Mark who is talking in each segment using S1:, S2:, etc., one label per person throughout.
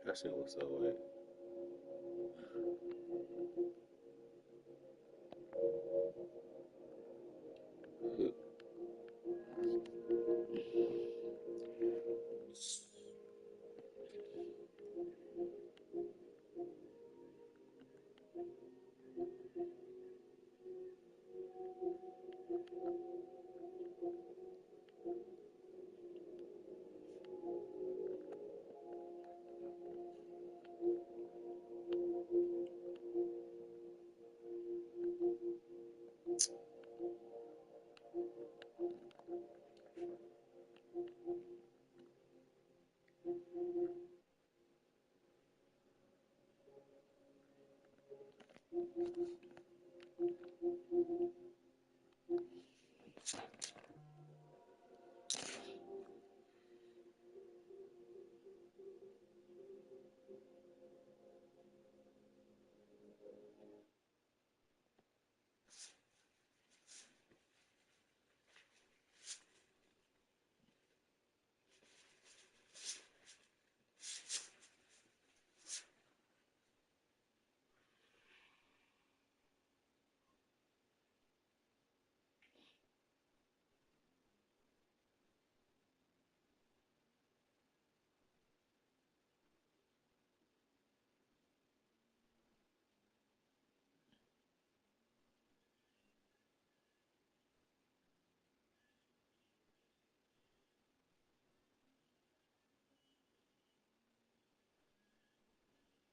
S1: That shit was so wet.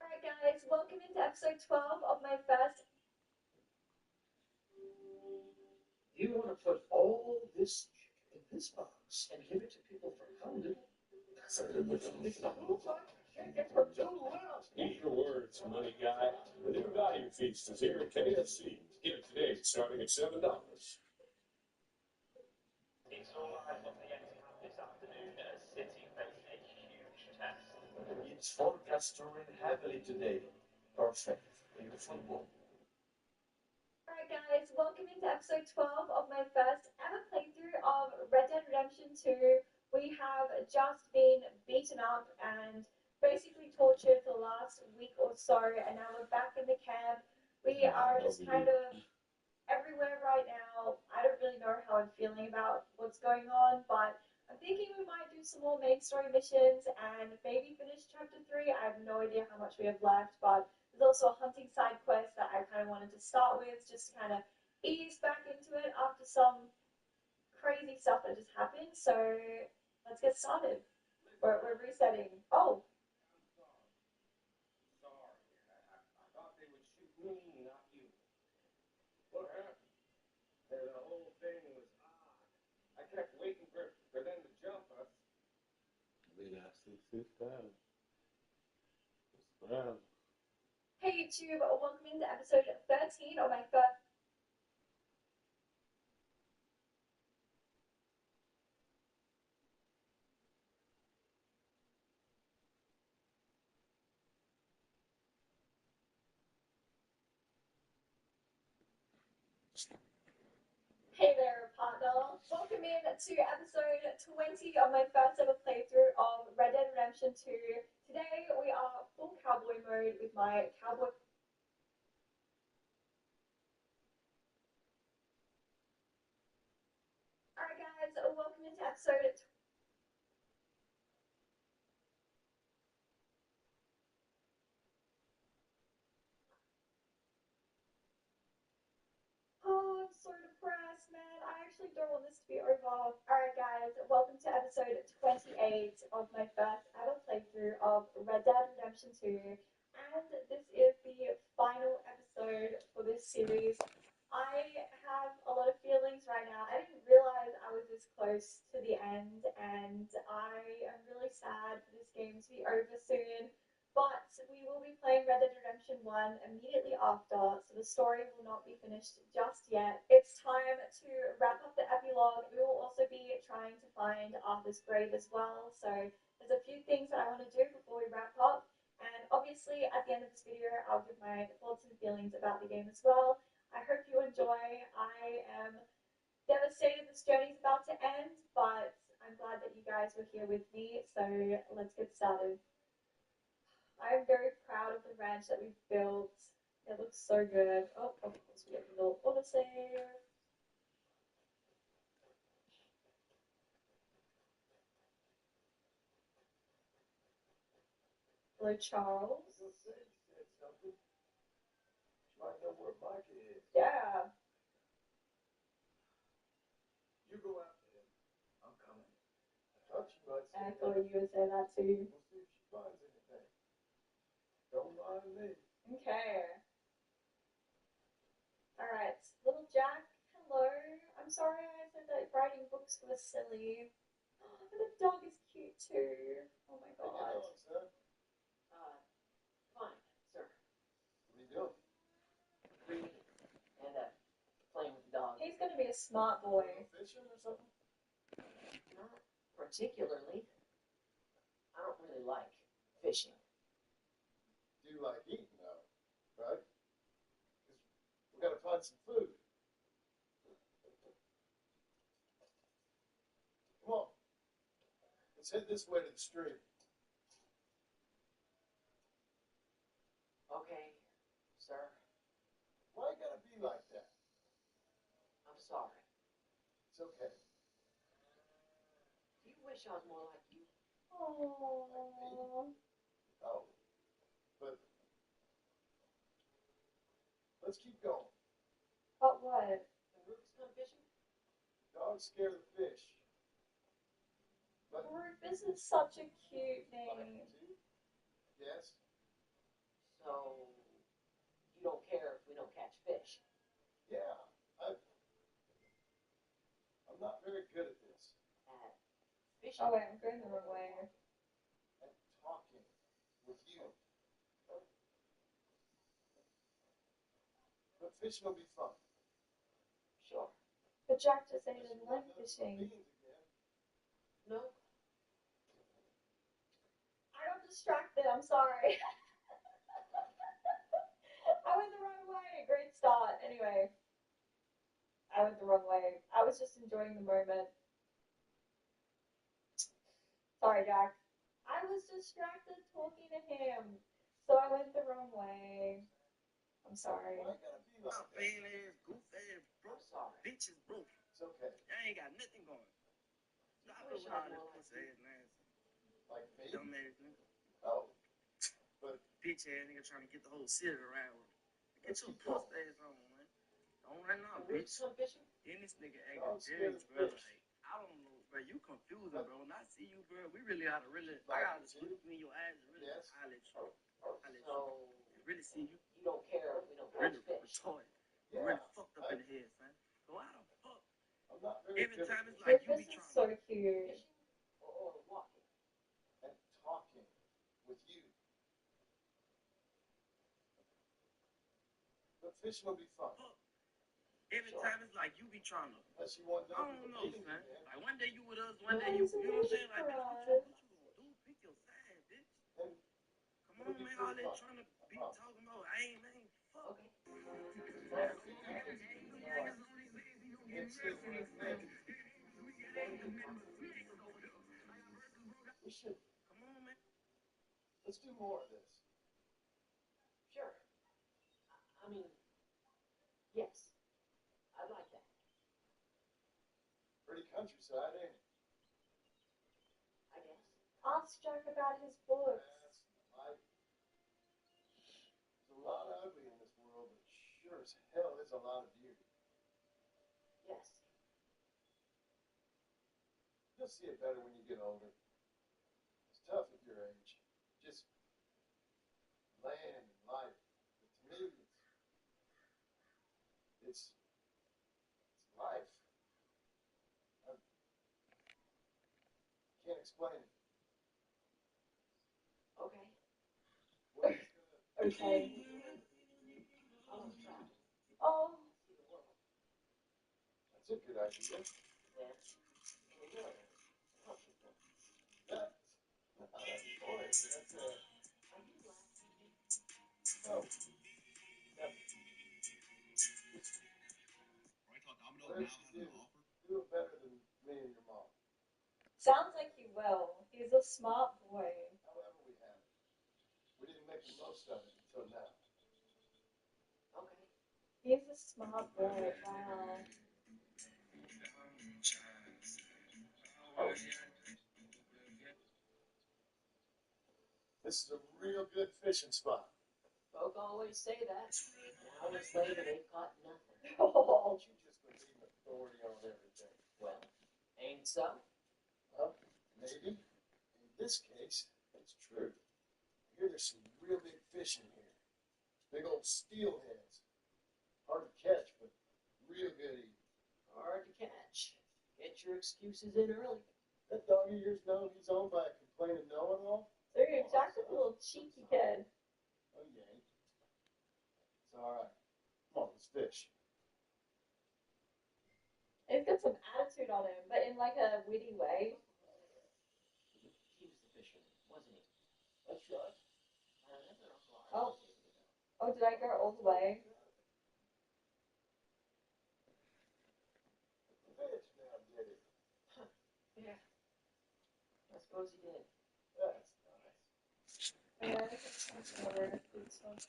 S2: Alright guys, welcome into episode 12 of my first.
S3: You want to put all this in this box and give it to people for how little? That's a little bit.
S4: Eat your words, money guy. The new value feast is here at KFC. Here today, starting at $7.
S5: It's all eyes on the Etihad this afternoon as City face a huge test.
S3: It's forecast to rain heavily today. Perfect for your football.
S2: Alright guys, welcome into episode 12 of my first ever playthrough of Red Dead Redemption 2. We have just been beaten up and basically tortured for the last week or so, and now we're back in the camp. We are just kind of everywhere right now. I don't really know how I'm feeling about what's going on, but I'm thinking we might do some more main story missions and maybe finish chapter 3. I have no idea how much we have left, but there's also a hunting side quest that I kind of wanted to start with just to kind of ease back into it after some crazy stuff that just happened. So let's get started. We're resetting. Oh,
S4: Sorry. I thought they would shoot me, not you. What happened? The whole thing was odd. I kept waiting for them to jump us.
S1: They got 6,000. Wow.
S2: hey YouTube, welcome into episode 13 of my first. Hey there, partner. Welcome in to episode 20 of my first ever playthrough of Red Dead Redemption 2. Today we are full cowboy mode with my cowboy. Alright, guys, welcome into episode. Oh, I'm so depressed, man. I actually don't want this to be over. Alright, guys, welcome to episode 28 of my first ever playthrough of Red Dead Redemption 2. And this is the final episode for this series. I have a lot of feelings right now. I didn't realize I was this close to the end, and I am really sad for this game to be over soon. But we will be playing Red Dead Redemption 1 immediately after, so the story will not be finished just yet. It's time to wrap up the epilogue. We will also be trying to find Arthur's grave as well, so there's a few things that I want to do before we wrap up. And obviously, at the end of this video, I'll give my thoughts and feelings about the game as well. I hope you enjoy. I am devastated this journey is about to end, but I'm glad that you guys were here with me, so let's get started. I'm very proud of the ranch that we've built. It looks so good. Oh, of course, we have a little autosave. Hello, Charles.
S3: Might know where Mike is.
S2: Yeah.
S3: You go after him. I'm coming. I thought you might say
S2: I thought you would say that too.
S3: We'll see if she finds anything. Don't mind me.
S2: Okay. Alright, little Jack, hello. I'm sorry I said that writing books was silly. Oh, but the dog is cute too. Oh my
S3: Hey,
S2: god.
S3: hello, son.
S6: Fine, sir.
S3: What are you doing?
S6: Reading and playing with the dog.
S2: He's gonna be a smart boy.
S3: Fishing or something?
S6: Not particularly. I don't really like fishing.
S3: Do you like eating though? Right? 'Cause we gotta find some food. Come on. Let's head this way to the stream.
S6: Okay, sir.
S3: Why you gotta be like that?
S6: I'm sorry.
S3: It's okay.
S6: Do you wish I was more like you?
S2: Oh.
S3: Oh. But let's keep going.
S2: But what?
S6: The Rufus come fishing?
S3: Dogs scare the fish. But
S2: Rufus is such a cute
S3: like,
S2: name.
S3: see? Yes.
S6: So, you don't care if we don't catch fish?
S3: Yeah. I'm not very good at this.
S6: At fishing?
S2: Oh wait, I'm going the wrong way.
S3: At talking with you. But fishing will be fun.
S6: Sure.
S2: But Jack just said he
S3: Unless
S2: didn't
S3: you
S2: like
S3: want those beans
S2: fishing.
S3: again.
S6: No?
S2: I got distracted, I'm sorry. I went the wrong way. Great start. Anyway, I went the wrong way. I was just enjoying the moment. Sorry, Jack. I was distracted talking to him, so I went the wrong way. I'm sorry.
S3: Why you gotta be like
S7: Stop
S3: that?
S7: fan ass, goof ass,
S6: I'm sorry.
S7: bitch is broke.
S3: It's okay.
S7: I ain't got nothing going. Stop
S6: wish
S7: with
S6: I
S7: all
S6: was
S7: this
S6: more like
S7: pussy ass nonsense.
S3: Like me?
S7: Dumb ass nigga.
S3: Oh.
S7: Bitch ass nigga trying to get the whole city around with. Get
S3: Let's
S7: your
S3: keep going.
S7: pussy ass on, man. Don't run
S6: The
S7: out,
S6: Rufus
S7: bitch.
S6: come fishing?
S7: Then this nigga
S3: Dogs
S7: acting
S3: scare
S7: Jerry's
S3: the
S7: brother.
S3: fish.
S7: Like, I don't know, bro. You confusing, bro. When I see you, bro, we really oughta I gotta just look in your eyes and really
S3: Yes.
S7: holler at you. Holler at you.
S6: So,
S7: And really see you
S6: you don't care if we don't
S7: really
S6: catch fish?
S7: retarded. You
S3: Yeah.
S7: really fucked up in the head, son. So how the fuck?
S3: I'm not very
S7: Every
S3: good
S7: time
S3: at
S7: it's
S3: this.
S7: like you be
S2: Rufus is
S7: trying
S2: so
S7: to.
S2: cute.
S6: Fishing or walking?
S3: And talking with you. But fishing will be fun.
S7: Every time it's like you be trying to.
S3: Unless you want
S7: I
S3: nothing
S7: don't
S3: but
S7: know,
S3: beans
S7: son.
S3: again.
S7: Like one day you with us, one day you
S2: He's
S7: know what I'm saying? Like, bitch,
S2: waiting
S7: what
S2: for
S7: you gonna do? Pick your side, bitch.
S3: And
S7: Come on, man. All that trying to be talking about, I ain't, man. Fuck.
S6: Okay.
S3: I'll see you. We should.
S7: Come on, man.
S3: Let's do more of this.
S6: Sure. I mean, yes. I'd like that.
S3: Pretty countryside, ain't it?
S6: I guess.
S2: Ask Joe about his books.
S3: That's life. There's a lot of ugly in this world, but sure as hell there's a lot of beauty.
S6: Yes.
S3: You'll see it better when you get older. It's tough at your age. Just land and life. But to me, it's life. I can't explain it.
S6: Okay.
S3: What is
S2: Okay.
S6: I want to travel.
S2: Oh,
S6: See the world.
S3: That's a good idea.
S6: Yeah. In a million. Help people.
S3: That's, boy, that's
S6: Are you black?
S3: no. Whatever you do it better than me and your mom.
S2: sounds like he will. He's a smart boy.
S3: However we have it. We didn't make the most of it until now.
S6: Okay.
S2: He's a smart boy. Wow.
S3: This is a real good fishing spot.
S6: Folk always say that. Now we're slaves and ain't caught nothing.
S2: Oh,
S3: You just believe in authority on everything.
S6: Well, ain't so.
S3: Well, maybe. In this case, it's true. I hear there's some real big fish in here. Big old steelheads. Hard to catch, but real good eating.
S6: Hard to catch. Get your excuses in early.
S3: That dog of yours know he's owned by a complaining know-it-all?
S2: dude, Jack's a little cheeky kid.
S3: Oh, yeah. It's all right. Come on, let's fish.
S2: He's got some attitude on him, but in like a witty way.
S6: He was the fisherman, wasn't he?
S3: That's right.
S6: I remember Uncle
S2: Oh.
S6: Arthur years ago.
S2: Oh, did I go all the way?
S3: Fish now, get it.
S6: Yeah. I suppose he did.
S3: That's nice.
S2: Yeah, that's more food stuff.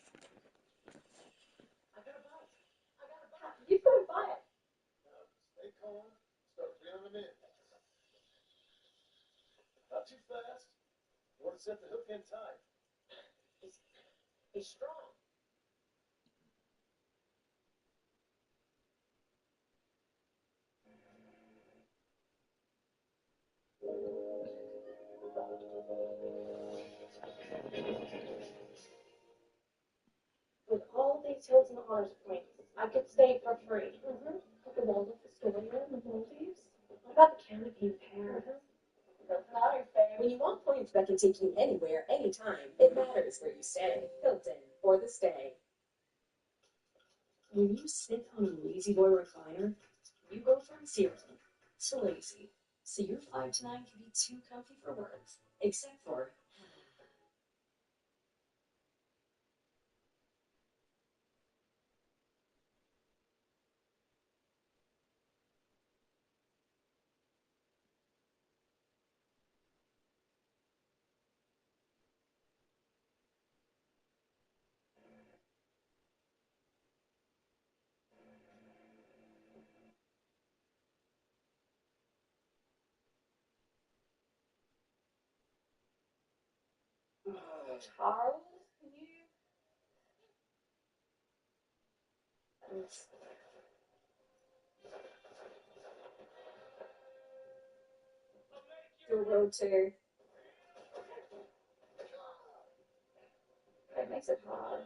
S6: I got a bite. I got a bite.
S2: You've got to buy it.
S3: Now, stay calm. Start reeling them in. Not too fast. You want to set the hook in tight.
S6: He's strong.
S8: With all these hills and honors points, I could stay for free. At the Waldorf Astoria in the Maldives. What about the canopy in Paris?
S2: That's not her favorite.
S9: When you want points that can take you anywhere, anytime, it matters where you stay. Hilton, for the stay. When you sit on a lazy boy recliner, you go from zero to lazy. So your 5 to 9 can be too comfy for words, except for
S2: Charles, can you? Do a road to. That makes it hard.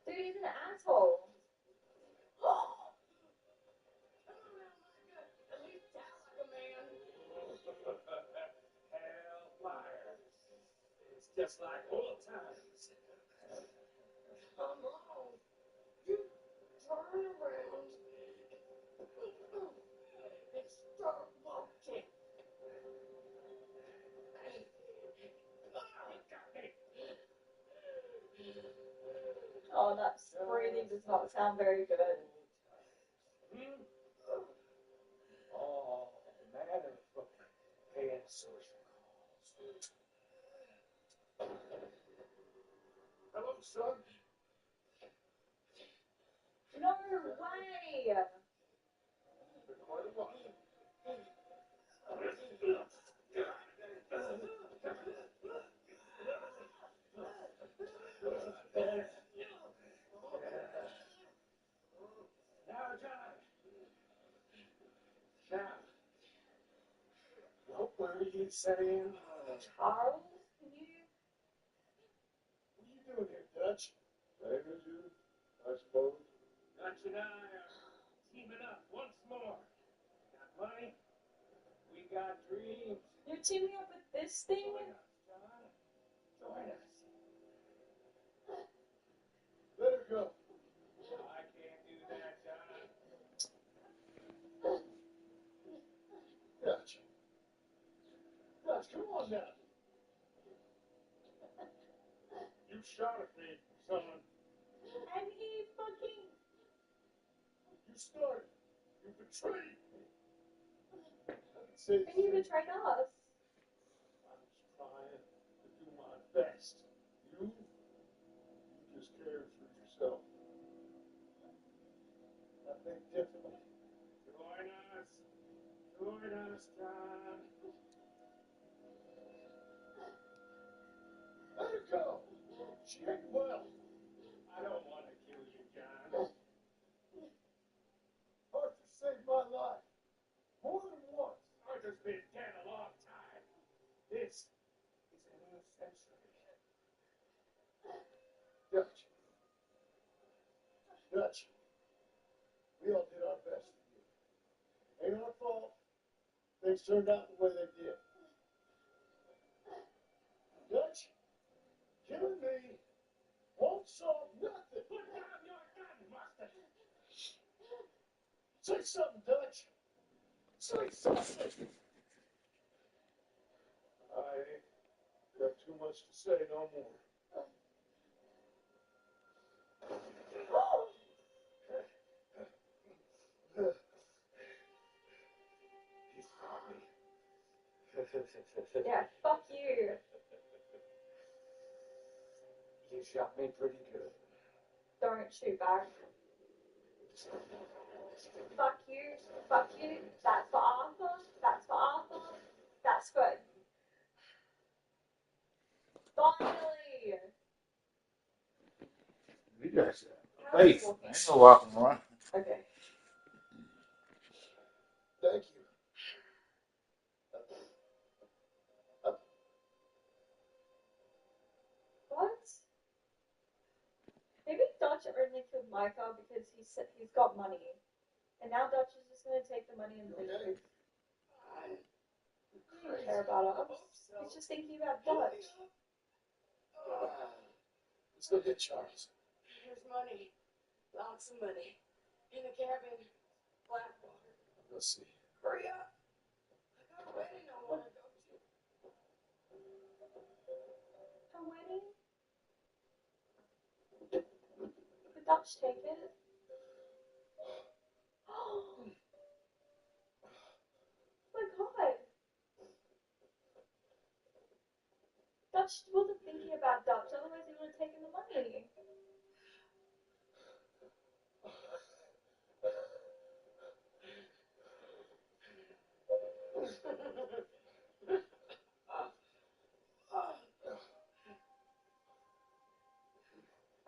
S2: Dude, he's an asshole.
S4: Hellfire. It's just like old times.
S8: Come on. You turn around.
S2: sound very good.
S4: All manner of answers. Hello, son.
S2: No way!
S4: Been quite a while. Now, John. Now. What were you saying?
S2: Charles, can you?
S3: What are you doing here, Dutch?
S1: Same as you, I suppose.
S4: Dutch and I are teaming up once more. Got money. We got dreams.
S2: You're teaming up with this thing?
S4: Join us, John. Join us.
S3: Let her go.
S4: I can't do that, John.
S3: Dutch. Dutch, come on now.
S4: You shot at me, son.
S2: And he fucking.
S3: You started. You betrayed me. I can say the
S2: And he
S3: same.
S2: betrayed us.
S3: I was trying to do my best. You just cared for yourself. I think differently.
S4: Join us. Join us, John.
S3: Let her go. She ain't well.
S4: I don't want to kill you, John.
S3: Arthur saved my life. More than once.
S4: Arthur's been dead a long time. This is a new century.
S3: Dutch. Dutch. We all did our best for you. Ain't our fault. Things turned out the way they did. Dutch, killing me won't solve nothing.
S4: Put down your gun, Mustard.
S3: Say something, Dutch. Say something. I ain't got too much to say no more.
S4: He shot me.
S2: Yeah, fuck you.
S4: You shot me pretty good.
S2: Don't shoot back. Fuck you. Fuck you. That's for Arthur. That's for Arthur. That's good. Finally!
S1: You guys
S2: How
S1: faith.
S2: is it walking?
S1: Ain't no walking around.
S2: Okay.
S3: Thank you.
S2: What? Maybe Dutch only killed Micah because he said he's got money. And now Dutch is just gonna take the money and leave. He doesn't care about us. He's just thinking about Dutch.
S3: Let's go get Charles.
S6: Here's money. Lots of money. In the cabin. Blackwater.
S3: Let's see.
S6: Hurry up. I got a wedding I want to go to.
S2: A wedding? Could Dutch take it? Oh my god! Dutch wasn't thinking about Dutch, otherwise he would have taken the money.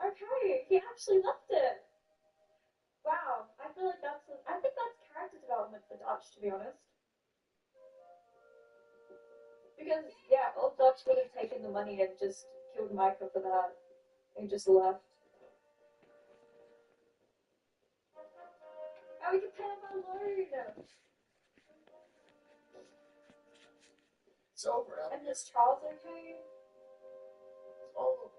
S2: Okay, he actually left it. Wow, I feel like I think that's character development for Dutch, to be honest. Because, yeah, old Dutch would have taken the money and just killed Micah for that. And just left. Oh, we can pay him our loan!
S3: It's over, Al.
S2: And is Charles okay?
S3: It's all over.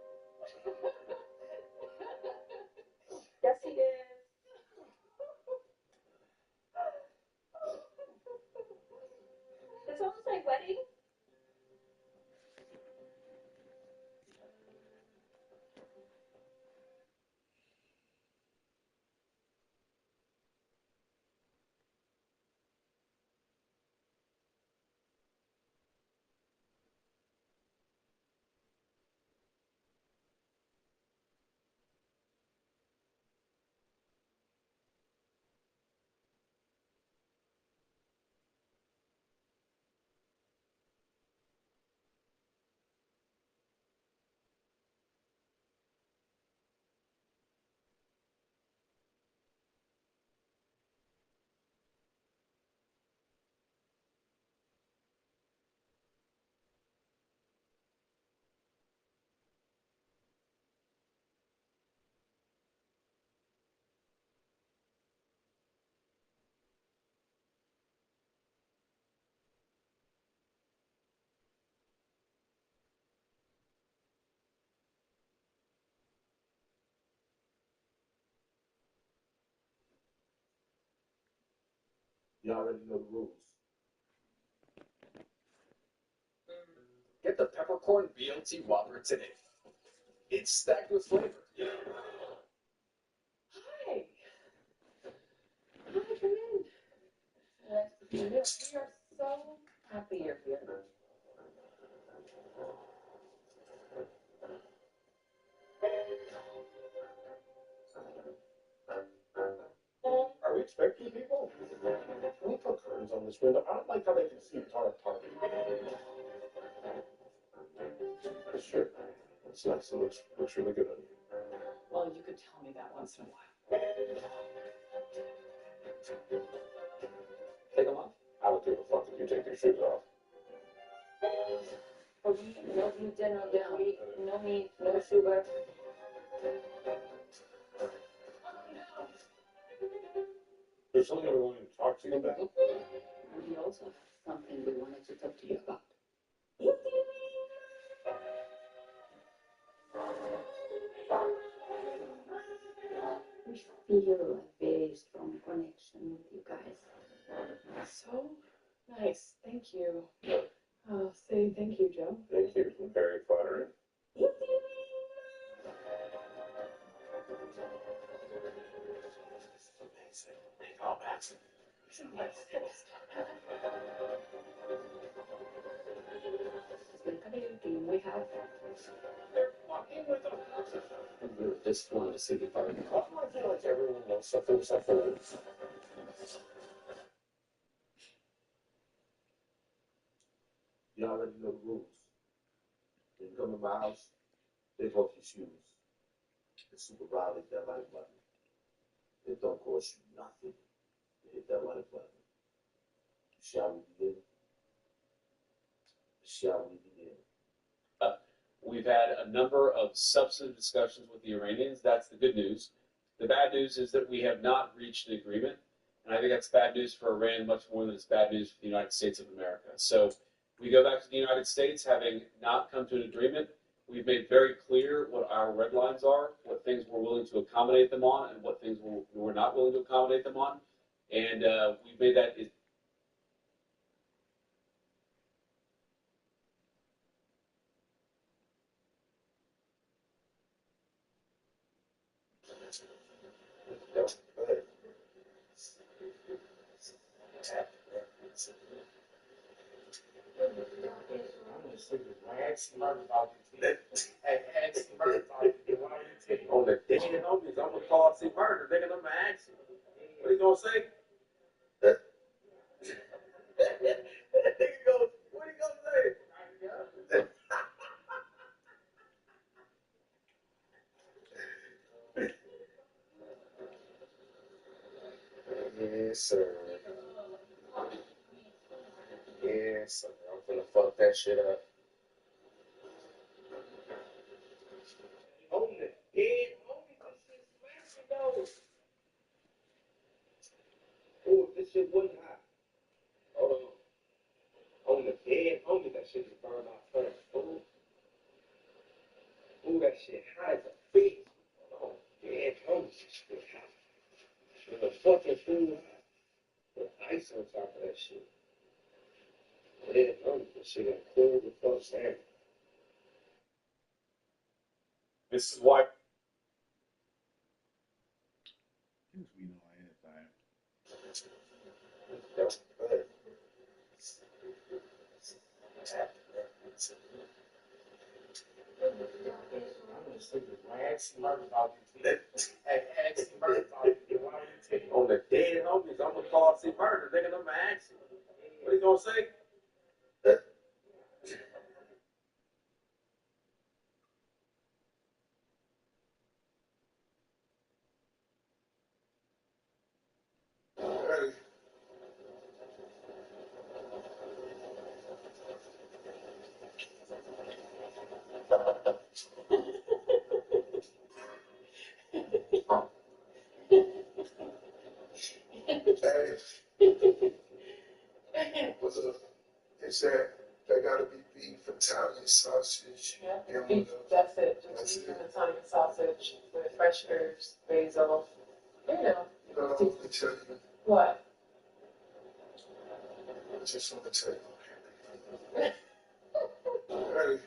S2: Yes, he is. Did someone say wedding?
S1: You already know the rules.
S10: Get the peppercorn BLT Whopper today. It's stacked with flavor.
S8: Hi. Hi, come in. Nice to see you. We are so happy you're here.
S1: Are we expecting people? Can we put curtains on this window? I don't like how they can see our apartment. Sure. It's nice. It looks really good on you.
S8: Well, you could tell me that once in a while.
S1: Take them off. I would give a fuck if you take your shoes off.
S8: For me, no gluten, no dairy, no meat, no sugar.
S1: There's something we want to talk to you about.
S11: We also have something we wanted to talk to you about. We feel a very strong connection with you guys.
S8: So nice. Thank you. Oh, say thank you, Joe.
S1: Thank you. Very flattering. Amazing. Oh, that's
S11: We have.
S1: We just wanted to see the party. Why do I feel like everyone knows something except for me? You already know the rules. When you come to my house, take off your shoes. The super ride is that like button. It don't cost you nothing to hit that like button. Shall we begin? Shall we begin?
S12: We've had a number of substantive discussions with the Iranians. That's the good news. The bad news is that we have not reached an agreement. And I think that's bad news for Iran much more than it's bad news for the United States of America. So we go back to the United States having not come to an agreement. We've made very clear what our red lines are, what things we're willing to accommodate them on, and what things we're not willing to accommodate them on. And we've made that.
S1: On the day and homies, I'm gonna call see murder. They're gonna ask him. What he gonna say? Nigga goes, what he gonna say? Yes, sir. Yes, sir. I'm gonna fuck that shit up.
S4: On the dead homie, this shit smashing though. Oh, if this shit wasn't hot. Hold on. On the dead homie, that shit is burned off first. Oh. Oh, that shit hot as a bitch. Oh, dead homie, that shit hot. With the fucking food hot. With ice on top of that shit. Dead homie, that shit gonna cool the fuck down.
S12: This is why.
S1: We know anything. On the dead homies, I'm gonna call see murder. They're gonna ask him. What he gonna say?
S13: Is that gotta be beef, Italian sausage?
S6: Yeah, beef, that's it. Just beef and Italian sausage with fresh herbs, basil. You know.
S13: No, I tell you.
S6: What?
S13: just want to tell you. Ready?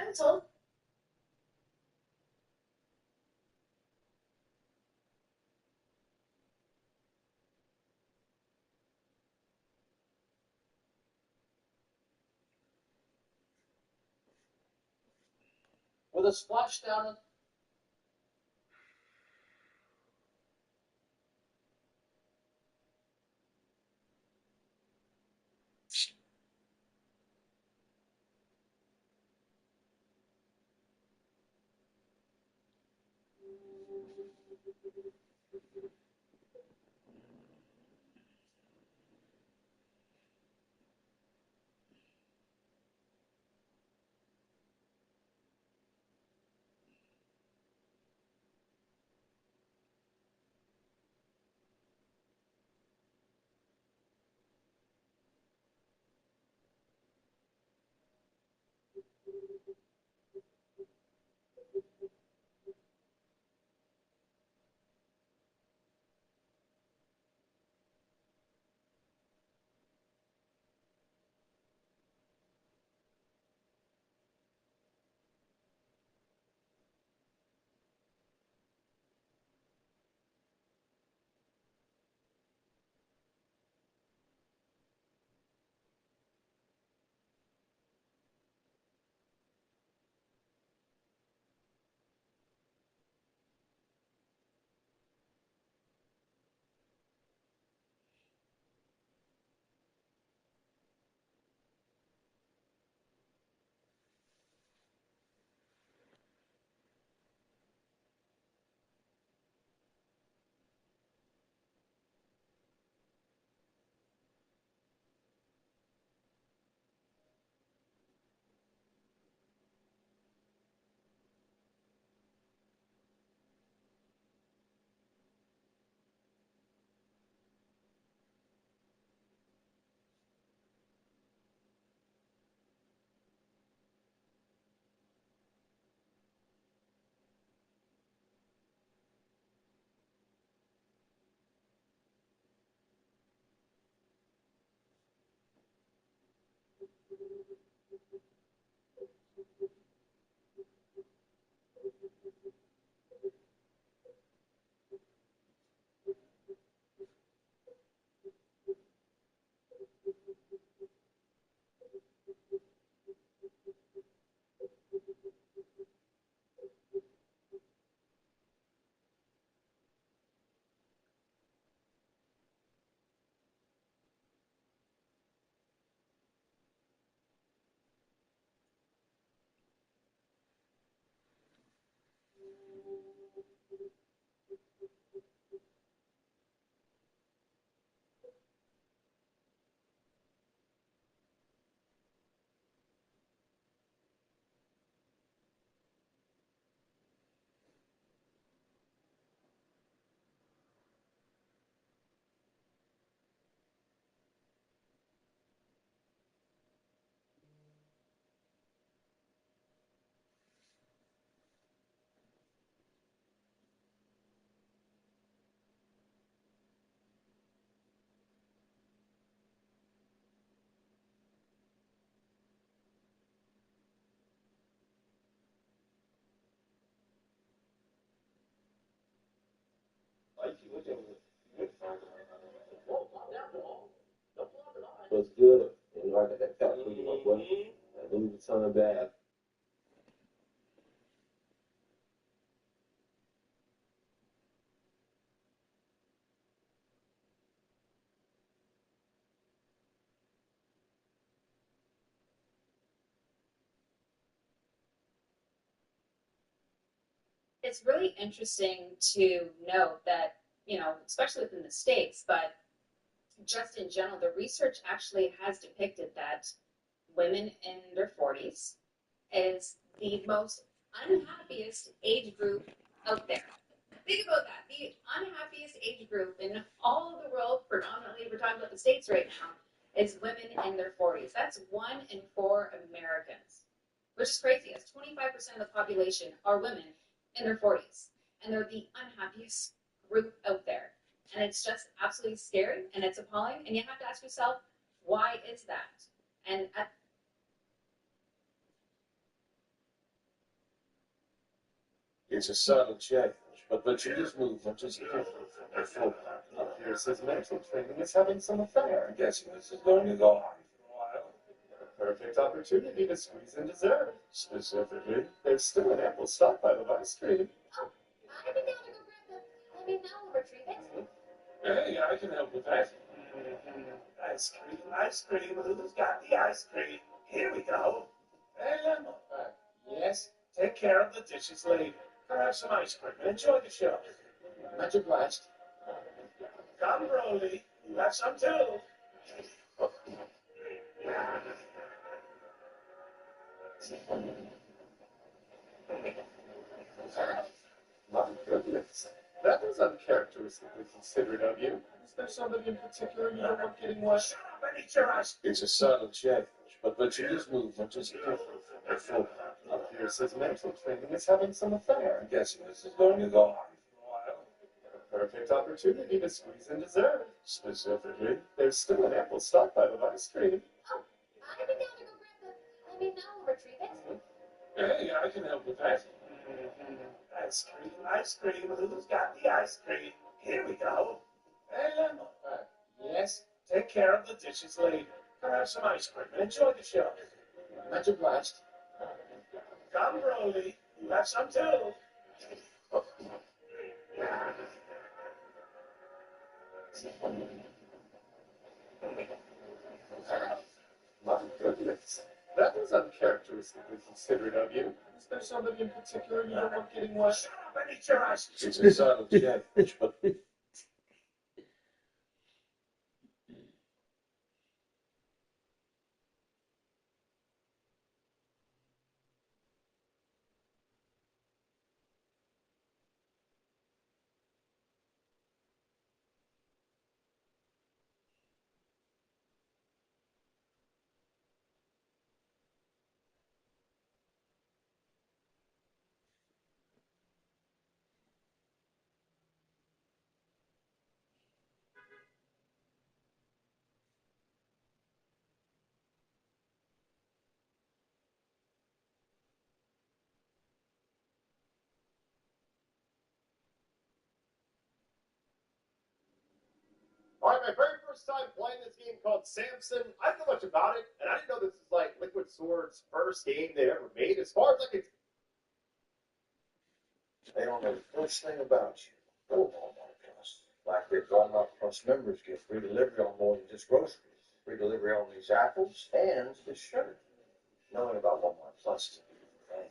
S8: Anton?
S10: With a splashdown.
S1: Was good. And You like that cat food, my boy? That Louis Vuitton bag.
S14: It's really interesting to note that, especially within the States, but just in general, the research actually has depicted that women in their 40s is the most unhappiest age group out there. Think about that. The unhappiest age group in all of the world, predominantly, we're talking about the States right now, is women in their 40s. That's 1 in 4 Americans, which is crazy. As 25% of the population are women in their 40s, and they're the unhappiest group out there. And it's just absolutely scary, and it's appalling, and you have to ask yourself, why is that? And
S1: It's a subtle change, but Virginia's movement is different from before. Up here it says mental training is having some effect. I'm guessing this is going to go on for a while. A perfect opportunity to squeeze in dessert. Specifically, there's still an ample stockpile of ice cream.
S8: Oh, I'd be down to go grab the. I mean, I'll retrieve it.
S1: Hey, I can help with that.
S4: Ice cream, who's got the ice cream? Here we go. Hey, Lemma. Yes? Take care of the dishes later. Have some ice cream and enjoy the show.
S1: Magic blast.
S4: Come, Broly. You have some too.
S1: My goodness. That was uncharacteristically considerate of you. Is there somebody in particular you don't want getting wet?
S4: Shut up and eat your ice cream.
S1: It's a subtle change, but Virginia's movement is different from before. Up here it says mental training is having some effect. I'm guessing this is going to go on for a while. A perfect opportunity to squeeze in dessert. Specifically, there's still an ample stockpile of ice cream.
S8: Oh, I'd be down to go grab the. I mean, I'll retrieve it.
S1: Hey, I can help with that.
S4: Ice cream, who's got the ice cream? Here we go. Hey, Lemma. Yes? Take care of the dishes later. Have some ice cream and enjoy the show.
S1: Magic blast.
S4: Come, Broly. You have some too.
S1: My goodness. That was uncharacteristically considerate of you. Is there somebody in particular you don't want getting wet?
S4: Shut up and eat your ice cream.
S1: It's a subtle change, but
S3: Alright, my very first time playing this game called Samson, I didn't know much about it, and I didn't know this was like Liquid Swords' first game they ever made. As far as I could,
S1: they don't know the first thing about you. Go Walmart Plus. Like their Walmart Plus members get free delivery on more than just groceries. Free delivery on these apples and this shirt. Knowing about Walmart Plus is a beautiful thing.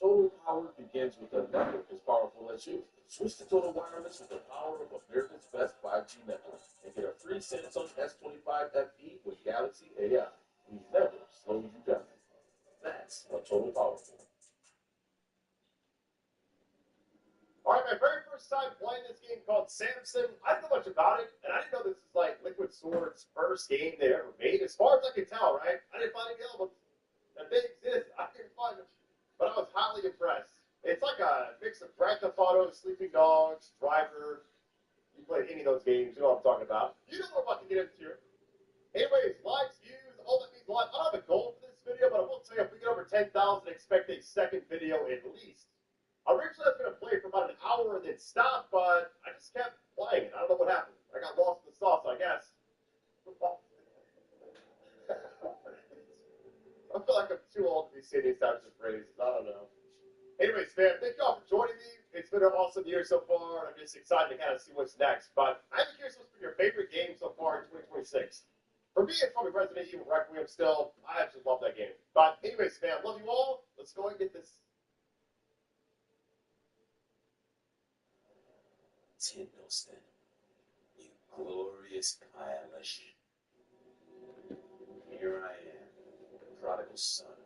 S15: Total power begins with a network as powerful as you. Switch to Total Wireless with the power of America's best 5G network and get a free Samsung S25 FE with Galaxy AI. We never slow you down. That's what Total Power for.
S3: alright, my very first time playing this game called Samson, I didn't know much about it, and I didn't know this was like Liquid Swords' first game they ever made. As far as I could tell, right? I didn't find any elements that they exist. I didn't find them, but I was highly impressed. It's like a mix of Grand Theft Auto, Sleeping Dogs, Driver. You played any of those games, you know what I'm talking about. You know what I'm about to get into. Anyways, likes, views, all that means a lot. I don't have a goal for this video, but I will tell you, if we get over 10,000, expect a second video at least. Originally, I was going to play for about an hour and then stop, but I just kept playing. I don't know what happened. I got lost in the sauce, I guess. I feel like I'm too old to be saying these types of phrases. I don't know. Anyways, man, thank y'all for joining me. It's been an awesome year so far, and I'm just excited to kind of see what's next. But I'm curious what's been your favorite game so far in 2026. For me, it's probably Resident Evil Requiem still. I actually love that game. But anyways, man, love you all. Let's go and get this.
S15: Tindleston, you glorious Eilish. Here I am, the prodigal son.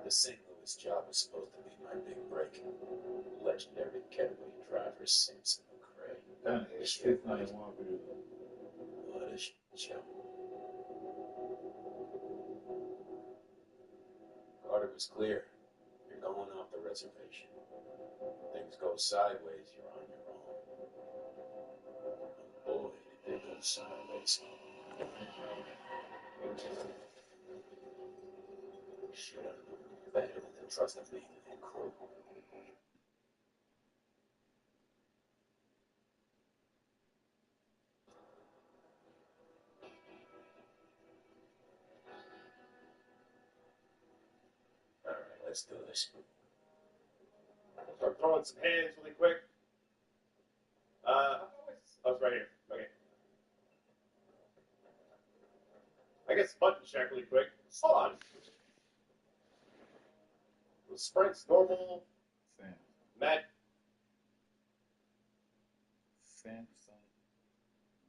S15: The St. Louis job was supposed to be my big break. Legendary getaway driver Samson McRae. What a show. Carter was clear. You're going off the reservation. Things go sideways, you're on your own. And boy, did they go sideways. Should have known better than to trust a man and crew. All right, let's do this.
S3: Start throwing some hands really quick. Oh, it's right here. Okay. I guess button check really quick. Hold on. Sprints normal. Matt.
S16: Samsung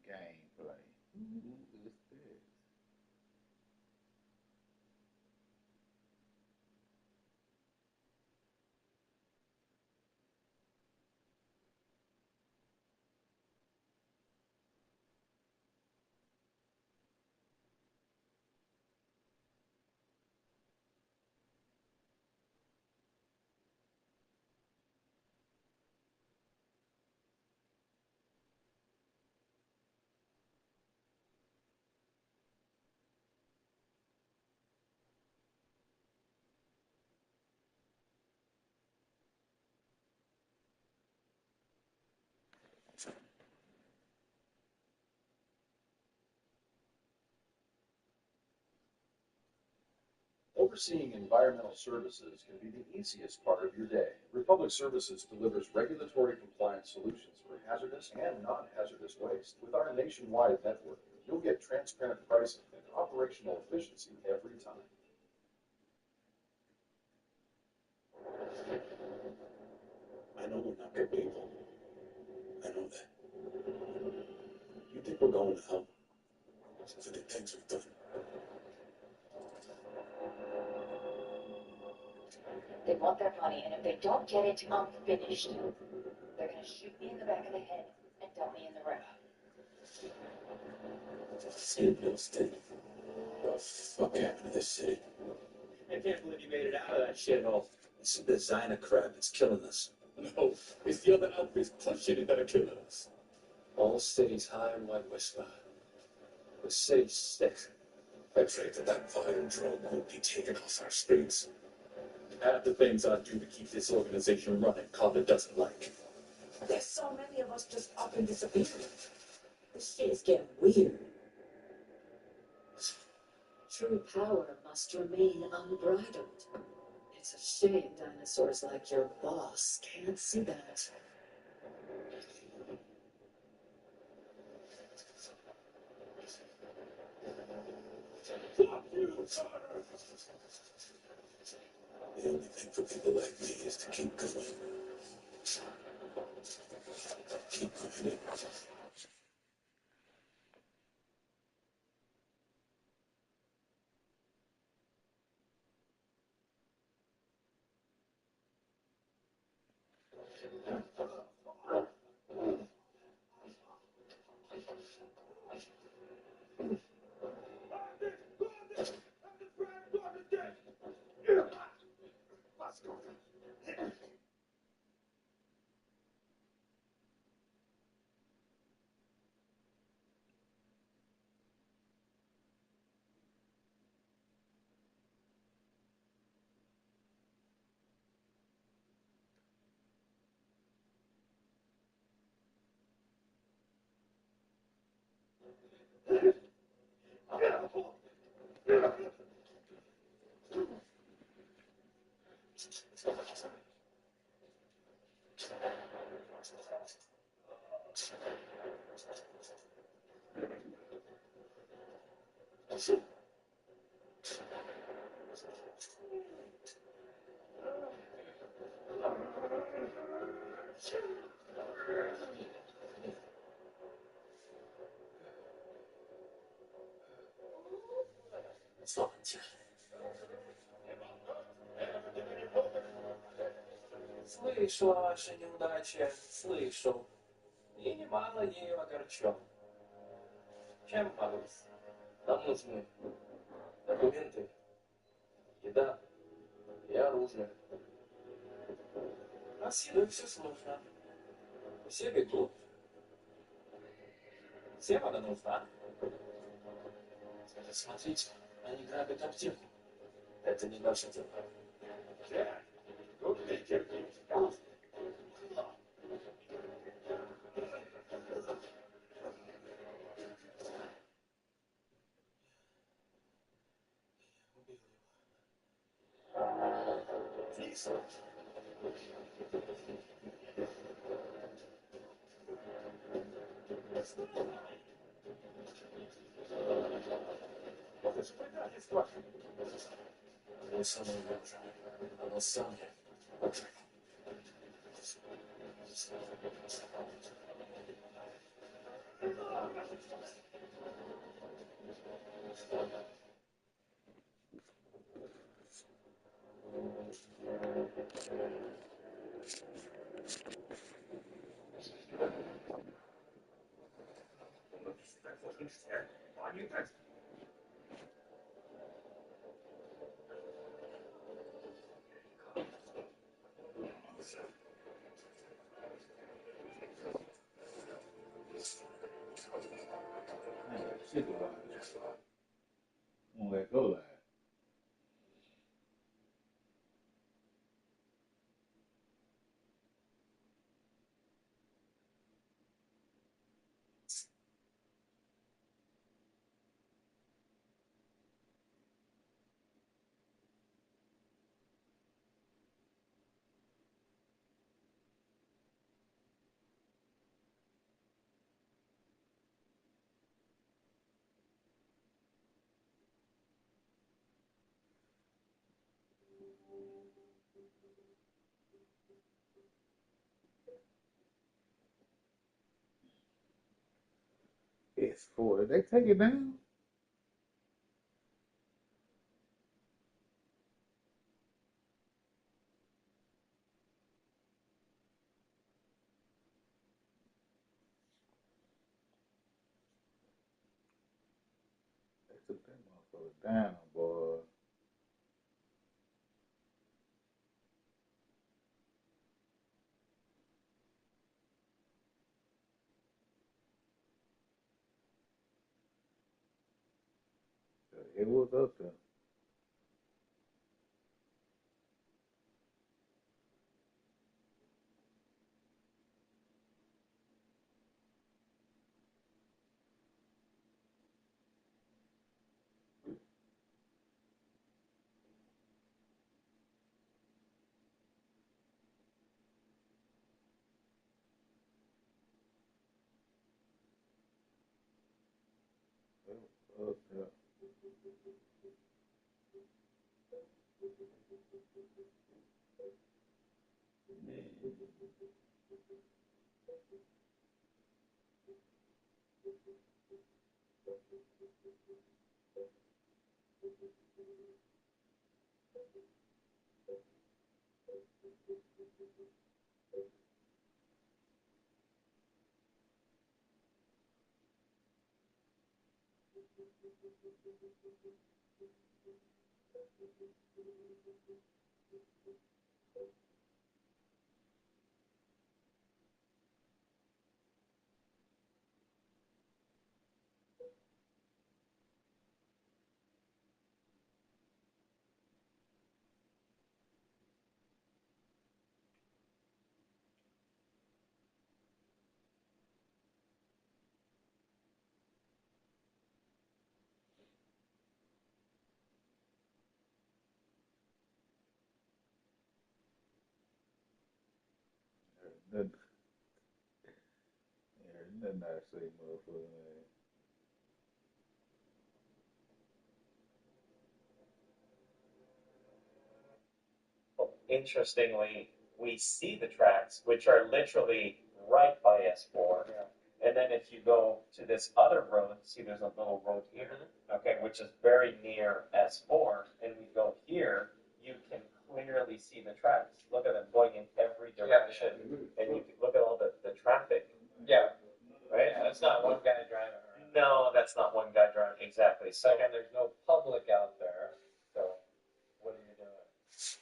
S16: gameplay. Who is this?
S17: Overseeing environmental services can be the easiest part of your day. Republic Services delivers regulatory compliant solutions for hazardous and non-hazardous waste. With our nationwide network, you'll get transparent pricing and operational efficiency every time.
S15: I know we're not good people. I know that. You think we're going to hell for the things we've done?
S18: They want their money, and if they don't get it, I'm finished. They're gonna shoot me in the back of the head and dump me in the river.
S15: Tindleston. What the fuck happened to this city?
S10: I can't believe you made it out of that shithole.
S15: It's the designer crap that's killing us.
S10: No, it's the other outfits pushing it that are killing us.
S15: All cities high and white whisper. The city's sick. I pray that that fire drone won't be taken off our streets.
S10: Half the things I do to keep this organization running, Carter doesn't like.
S18: There's so many of us just up and disappearing. This shit is getting weird. True power must remain unbridled. It's a shame dinosaurs like your boss can't see that.
S15: Fuck you, Carter! The only thing for people like me is to keep going. Keep grinding. Слушайте. Слышу о вашей неудаче, слышу. И немало ею огорчен. Чем помочь? Нам нужны документы, еда и оружие. А с едой все сложно. Все бегут. Всем она нужна. Смотрите, они грабят аптеку. Это не наше дело. Тут не терпите. Тише. Это же предательство. Оно самое лучшее. Оно самое лучшее.
S16: Sick of that. Won't let go of that. It's for they take it down. They took that motherfucker down, boy. It was up there. It was up there. Nothing. Yeah, nothing I say, motherfucker, man.
S5: Interestingly, we see the tracks, which are literally right by S4. And then if you go to this other road, see there's a little road here, okay, which is very near S4, and we go here, you can clearly see the tracks. Look at them going in every direction, and you can look at all the traffic. Yeah. Right? Yeah, that's not one guy driving around. No, that's not one guy driving, exactly. So, and there's no public out there, so what are you doing?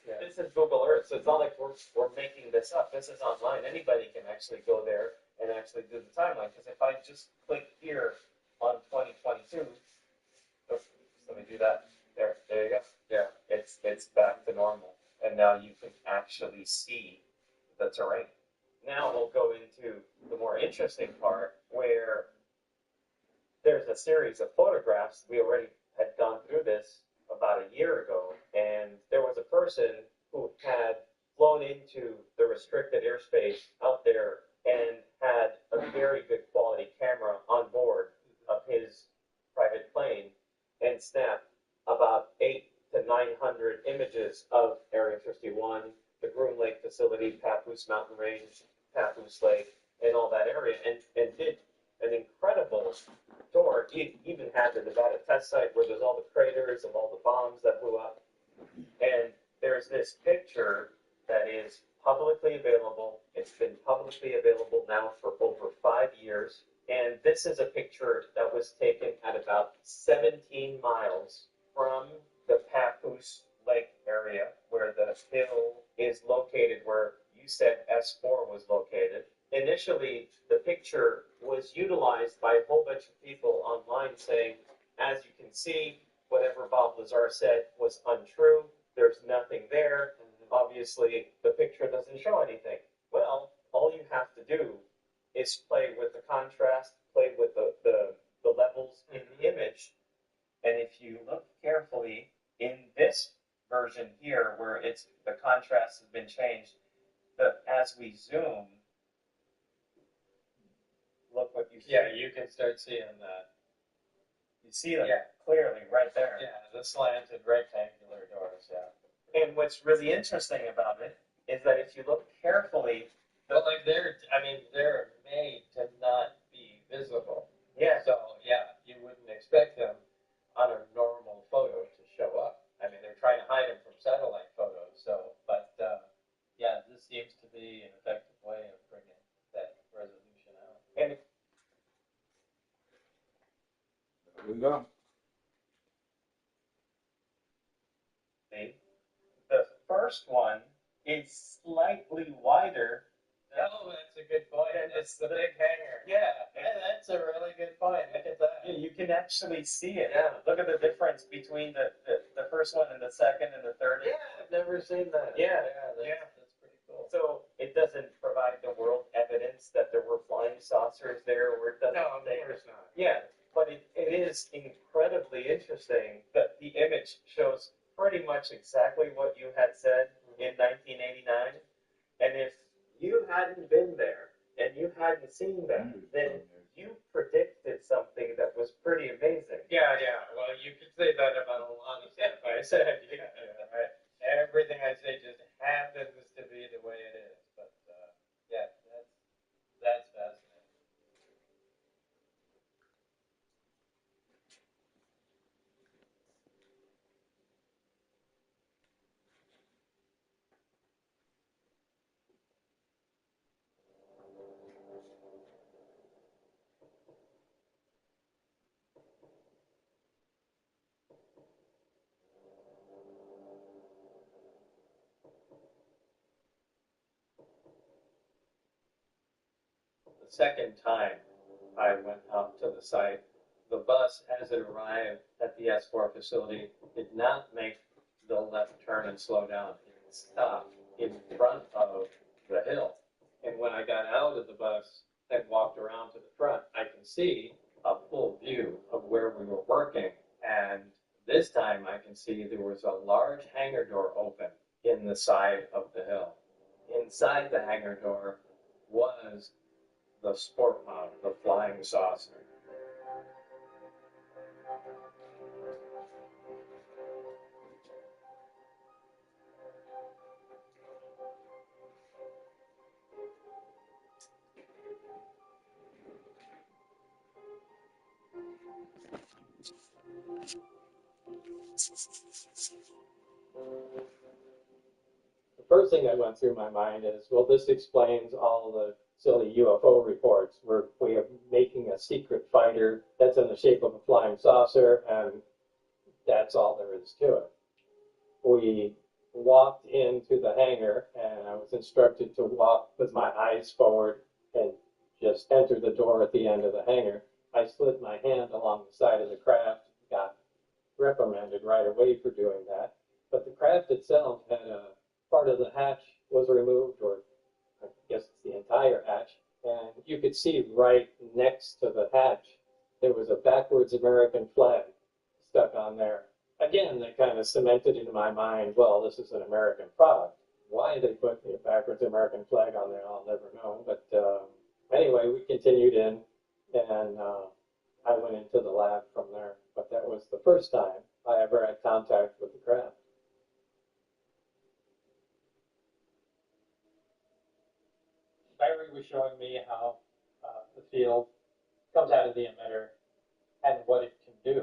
S5: Yeah. This is Google Earth, so it's not like we're making this up. This is online. Anybody can actually go there and actually do the timeline. Because if I just click here on 2022, oops, let me do that. There you go. Yeah, it's back to normal, and now you can actually see the terrain. Now we'll go into the more interesting part, where there's a series of photographs. We already had gone through this about a year ago, and there was a person who had flown into the restricted airspace out there and had a very good quality camera on board of his private plane and snapped about 800 to 900 images of Area 51, the Groom Lake facility, Papoose Mountain Range, Papoose Lake, and all that area, and did an incredible tour. He even had the Nevada test site where there's all the craters of all the bombs that blew up. And there's this picture that is publicly available. It's been publicly available now for over 5 years. And this is a picture that was taken at about 17 miles from the Papoose Lake area, where the hill is located, where you said S4 was located. Initially, the picture was utilized by a whole bunch of people online saying, as you can see, whatever Bob Lazar said was untrue. There's nothing there. Obviously, the picture doesn't show anything. Well, all you have to do is play with the contrast, play with the levels in the image. And if you look carefully in this version here, where it's the contrast has been changed, as we zoom, look what you see. Yeah, you can start seeing that. You see them clearly right there. Yeah, the slanted rectangular doors, yeah. And what's really interesting about it is that if you look carefully, but like they're made to not be visible. Yeah. So yeah, you wouldn't expect them on a normal photo to show up. I mean, they're trying to hide them from satellite photos. So, but yeah, this seems to be an effective way of bringing that resolution out. And
S16: There we go.
S5: the first one is slightly wider. Oh, that's a good point. It's the big hanger. Yeah, that's a really good point. Look at that. Yeah, you can actually see it. Yeah. Look at the difference between the first one and the second and the third. Yeah, I've never seen that. Yeah, that's pretty cool. So it doesn't provide the world evidence that there were flying saucers there, or it doesn't. No, of course not. Yeah, but it is incredibly interesting that the image shows pretty much exactly what you had said in 1989. And if you hadn't been there and you hadn't seen that, then you predicted something that was pretty amazing. Yeah. Well, you could say that about a lot of stuff I said. Yeah, right. Everything I say just happens to be the way it is. But yeah, that's fascinating. The second time I went out to the site, the bus, as it arrived at the S4 facility, did not make the left turn and slow down. It stopped in front of the hill. And when I got out of the bus and walked around to the front, I can see a full view of where we were working. And this time I can see there was a large hangar door open in the side of the hill. Inside the hangar door, was the sport model, the flying saucer.
S19: The first thing that went through my mind is, well, this explains all the silly UFO reports where we are making a secret fighter that's in the shape of a flying saucer, and that's all there is to it. We walked into the hangar, and I was instructed to walk with my eyes forward and just enter the door at the end of the hangar. I slid my hand along the side of the craft, got reprimanded right away for doing that. But the craft itself had a part of the hatch was removed, or I guess it's the entire hatch, and you could see right next to the hatch there was a backwards American flag stuck on there. Again, that kind of cemented into my mind, well, this is an American product. Why they put the backwards American flag on there, I'll never know. But anyway, we continued in, and I went into the lab from there. But that was the first time I ever had contact with the craft. Barry was showing me how the field comes out of the emitter and what it can do.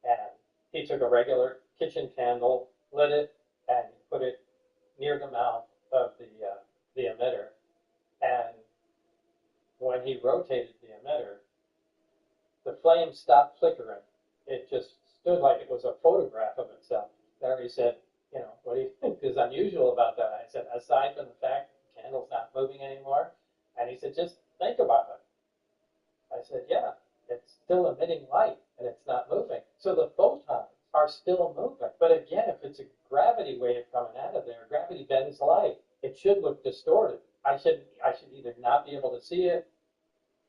S19: And he took a regular kitchen candle, lit it, and put it near the mouth of the emitter. And when he rotated the emitter, the flame stopped flickering. It just stood like it was a photograph of itself. Barry said, you know, what do you think is unusual about that? I said, aside from the fact that the candle's not moving anymore. And he said, just think about it. I said, yeah, it's still emitting light and it's not moving. So the photons are still moving. But again, if it's a gravity wave coming out of there, gravity bends light. It should look distorted. I should either not be able to see it,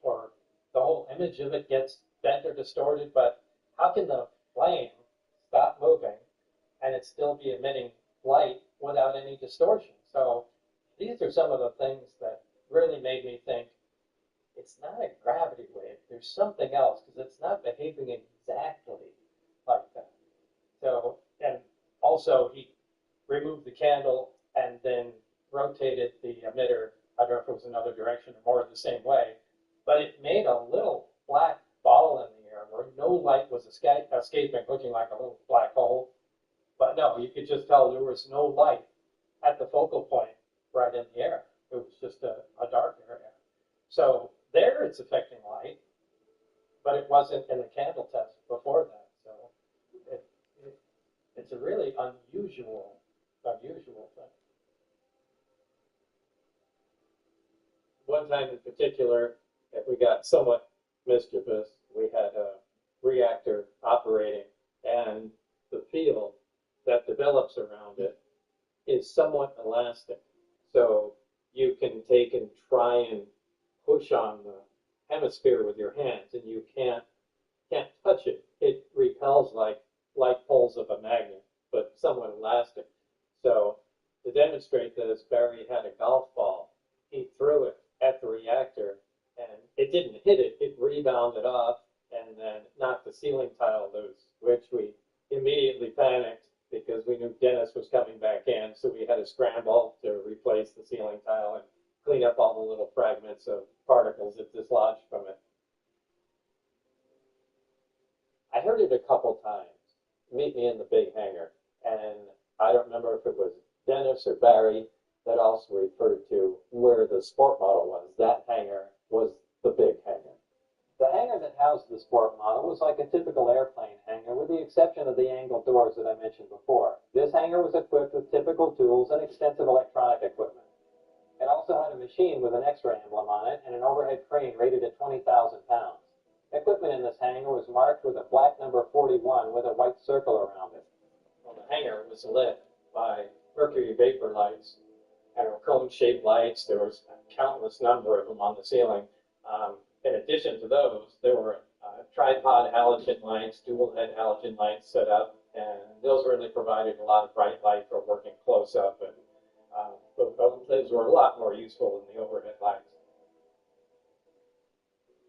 S19: or the whole image of it gets bent or distorted. But how can the flame stop moving and it still be emitting light without any distortion? So these are some of the things that really made me think it's not a gravity wave. There's something else, because it's not behaving exactly like that. So, and also he removed the candle and then rotated the emitter. I don't know if it was another direction or more the same way, but it made a little black ball in the air where no light was escaping, looking like a little black hole. But no, you could just tell there was no light at the focal point right in the air. It was just a dark area. So there it's affecting light, but it wasn't in the candle test before that. So it's a really unusual thing. One time in particular, if we got somewhat mischievous, we had a reactor operating, and the field that develops around it is somewhat elastic. So you can take and try and push on the hemisphere with your hands, and you can't touch it. It repels like poles of a magnet, but somewhat elastic. So to demonstrate this, Barry had a golf ball. He threw it at the reactor, and it didn't hit it. It rebounded off and then knocked the ceiling tile loose, which we immediately panicked because we knew Dennis was coming back in, so we had to scramble to replace the ceiling tile and clean up all the little fragments of particles that dislodged from it. I heard it a couple times. Meet me in the big hangar. And I don't remember if it was Dennis or Barry that also referred to where the sport model was. That hangar was the big hangar. The hangar that housed the sport model was like a typical airplane hangar, with the exception of the angled doors that I mentioned before. This hangar was equipped with typical tools and extensive electronic equipment. It also had a machine with an X-ray emblem on it and an overhead crane rated at 20,000 pounds. Equipment in this hangar was marked with a black number 41 with a white circle around it. Well, the hangar was lit by mercury vapor lights and cone-shaped lights. There was a countless number of them on the ceiling. In addition to those, there were tripod halogen lights, dual-head halogen lights set up, and those really provided a lot of bright light for working close-up, and those were a lot more useful than the overhead lights.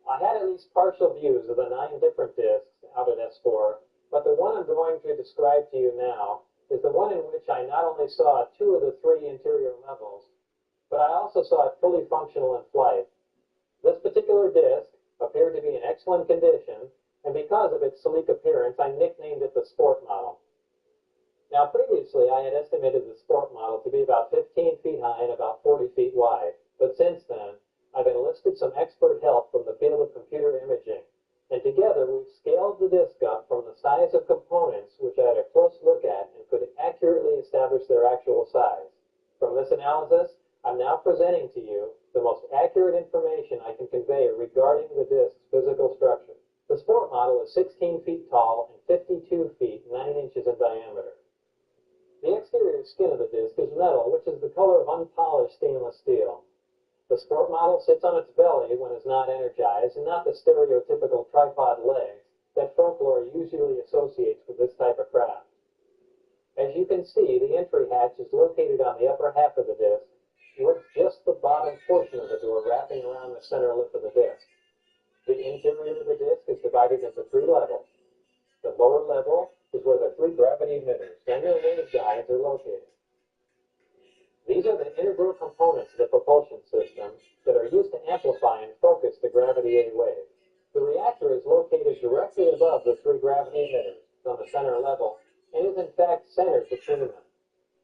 S19: I had at least partial views of the 9 different discs out at S4, but the one I'm going to describe to you now is the one in which I not only saw 2 of the 3 interior levels, but I also saw it fully functional in flight. This particular disc appeared to be in excellent condition, and because of its sleek appearance, I nicknamed it the Sport Model. Now, previously, I had estimated the Sport Model to be about 15 feet high and about 40 feet wide, but since then, I've enlisted some expert help from the field of computer imaging, and together we've scaled the disc up from the size of components which I had a close look at and could accurately establish their actual size. From this analysis, I'm now presenting to you the most accurate information I can convey regarding the disc's physical structure. The Sport Model is 16 feet tall and 52 feet 9 inches in diameter. The exterior skin of the disc is metal, which is the color of unpolished stainless steel. The Sport Model sits on its belly when it's not energized, and not the stereotypical tripod legs that folklore usually associates with this type of craft. As you can see, the entry hatch is located on the upper half of the disc, with just the bottom portion of the door wrapping around the center lip of the disc. The interior of the disc is divided into 3 levels. The lower level is where the 3 gravity emitters and their waveguides are located. These are the integral components of the propulsion system that are used to amplify and focus the gravity A wave. The reactor is located directly above the 3 gravity emitters on the center level and is in fact centered between them.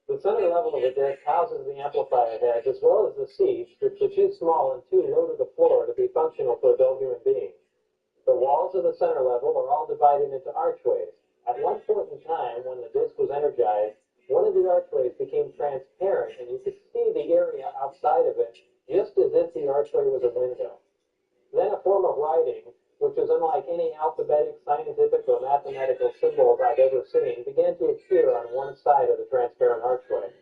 S19: The center level of the disc houses the amplifier heads as well as the seats, which are too small and too low to the floor to be functional for adult human beings. The walls of the center level are all divided into archways. At one point in time, when the disc was energized, one of the archways became transparent and you could see the area outside of it just as if the archway was a window. Then a form of writing, which was unlike any alphabetic, scientific, or mathematical symbols I've ever seen, began to appear on one side of the transparent archway.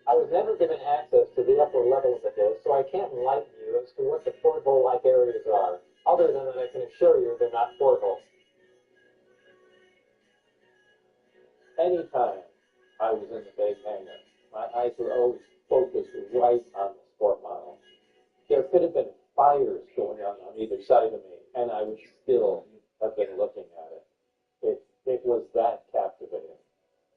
S19: I was never given access to the upper level of the disc, so I can't enlighten you as to what the porthole-like areas are, other than that I can assure you they're not portholes.
S20: Anytime I was in the base hangar, my eyes were always focused right on the Sport Model. There could have been fires going on either side of me, and I would still have been looking at it. It was that captivating.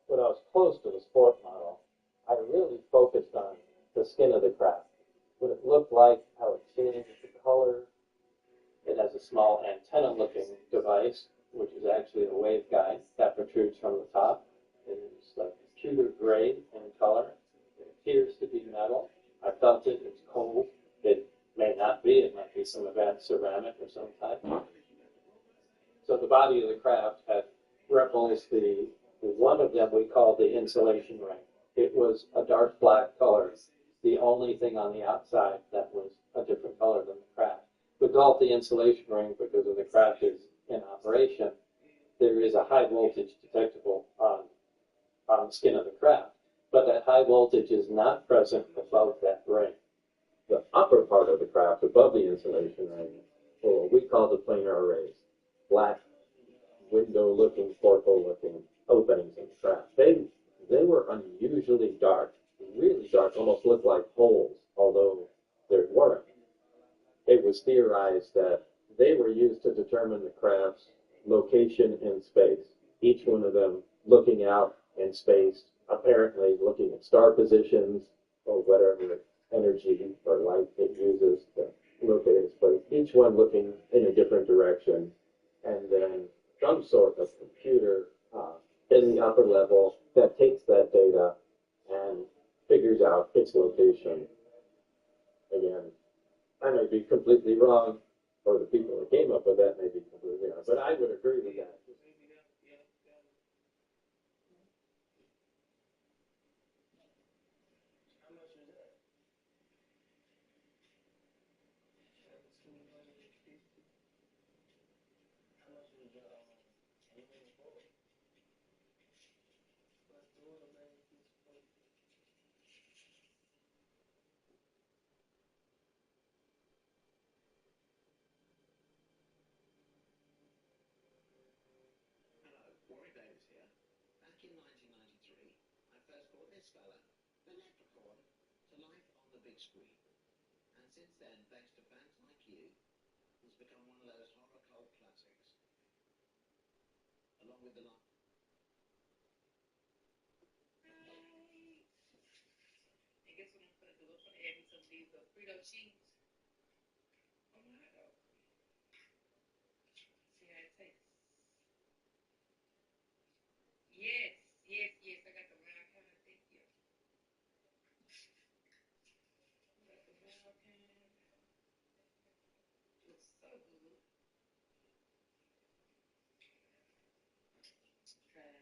S20: When I was close to the Sport Model, I really focused on the skin of the craft, what it looked like, how it changed the color. It has a small antenna-looking device, which is actually a waveguide that protrudes from the top. It is like pewter gray in color. It appears to be metal. I felt it. It's cold. It may not be. It might be some advanced ceramic or some type. So the body of the craft had ripples. The one of them we called the insulation ring. It was a dark black color. The only thing on the outside that was a different color than the craft. We call it the insulation ring because when the craft is in operation, there is a high voltage detectable on the skin of the craft, but that high voltage is not present above that ring. The upper part of the craft, above the insulation ring, or we call the planar arrays, black window-looking, porthole-looking openings in the craft. They were unusually dark, really dark, almost looked like holes, although they weren't. It was theorized that they were used to determine the craft's location in space, each one of them looking out in space, apparently looking at star positions or whatever energy or light it uses to locate its place, each one looking in a different direction, and then some sort of computer in the upper level that takes that data and figures out its location. Again, I may be completely wrong, or the people that came up with that may be completely wrong, but I would agree with that.
S21: Warren Davis here. Back in 1993, I first brought this fella, the Leprechaun, to life on the big screen. And since then, thanks to fans like you, his become one of those horror cult classics. Along with the line.
S7: And guess what I'm gonna do? I'm gonna add me some of these Frito cheese. Oh my god. See how it tastes. Yes, yes, yes. I got the round kind. Thank you. I got the round kind. Looks so good. Try it.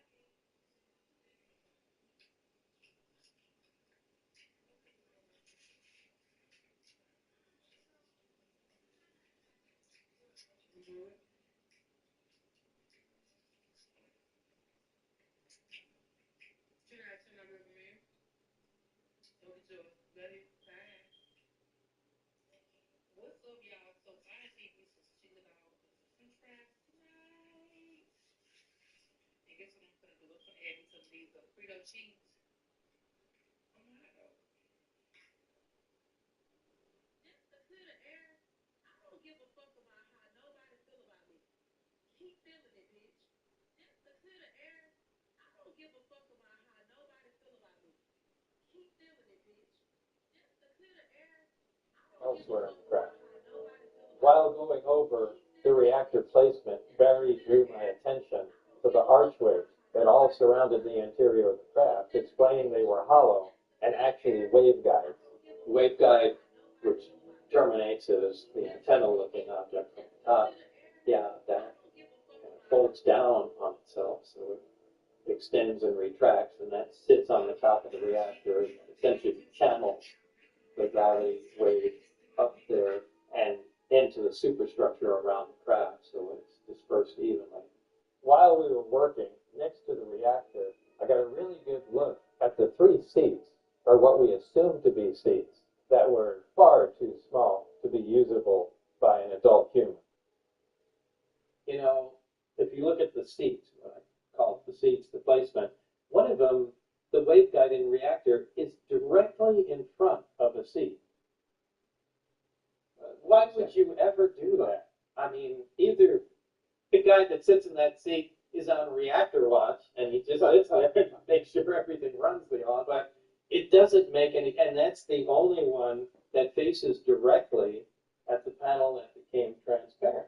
S7: Good. Turn out over man. Don't enjoy. Love you. Bye. What's up, y'all? So I think me some chicken dogs and some french fries tonight. And guess what I'm gonna do? I'm gonna add me some of these Frito cheese. Oh my god. Just to clear the air, I don't give a fuck about how nobody feel about me. Keep feeling it, bitch. Just to clear the air, I don't give a fuck about how nobody feel about me. Keep feeling it, bitch. Just to clear the air, I don't give a
S20: Elsewhere in
S7: fuck
S20: the craft.
S7: about how nobody feel about me.
S20: While going over the reactor placement, Barry drew my attention to the archways that all surrounded the interior of the craft, explaining they were hollow and actually waveguides. Waveguide, which terminates as the antenna-looking object from the top, that folds down on itself, so it extends and retracts, and that sits on the top of the reactor and essentially channels the gravity wave up there and into the superstructure around the craft, so it's dispersed evenly. While we were working next to the reactor, I got a really good look at the 3 seats, or what we assumed to be seats, that were far too small to be usable by an adult human. You know, if you look at the seats, what I call the seats, the placement, one of them, the waveguiding reactor, is directly in front of a seat. Why would you ever do that? I mean, either the guy that sits in that seat is on reactor watch and he just sits there and makes sure everything runs but it doesn't make any, and that's the only one that faces directly at the panel that became transparent.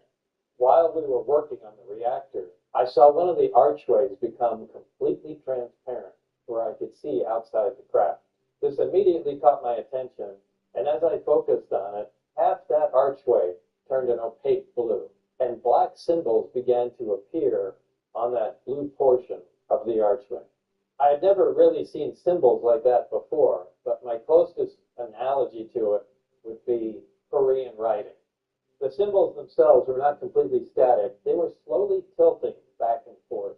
S20: While we were working on the reactor, I saw one of the archways become completely transparent where I could see outside the craft. This immediately caught my attention, and as I focused on it, half that archway turned an opaque blue, and black symbols began to appear on that blue portion of the archway. I had never really seen symbols like that before, but my closest analogy to it would be Korean writing. The symbols themselves were not completely static. They were slowly tilting back and forth.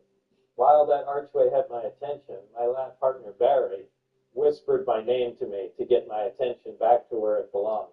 S20: While that archway had my attention, my lab partner, Barry, whispered my name to me to get my attention back to where it belonged.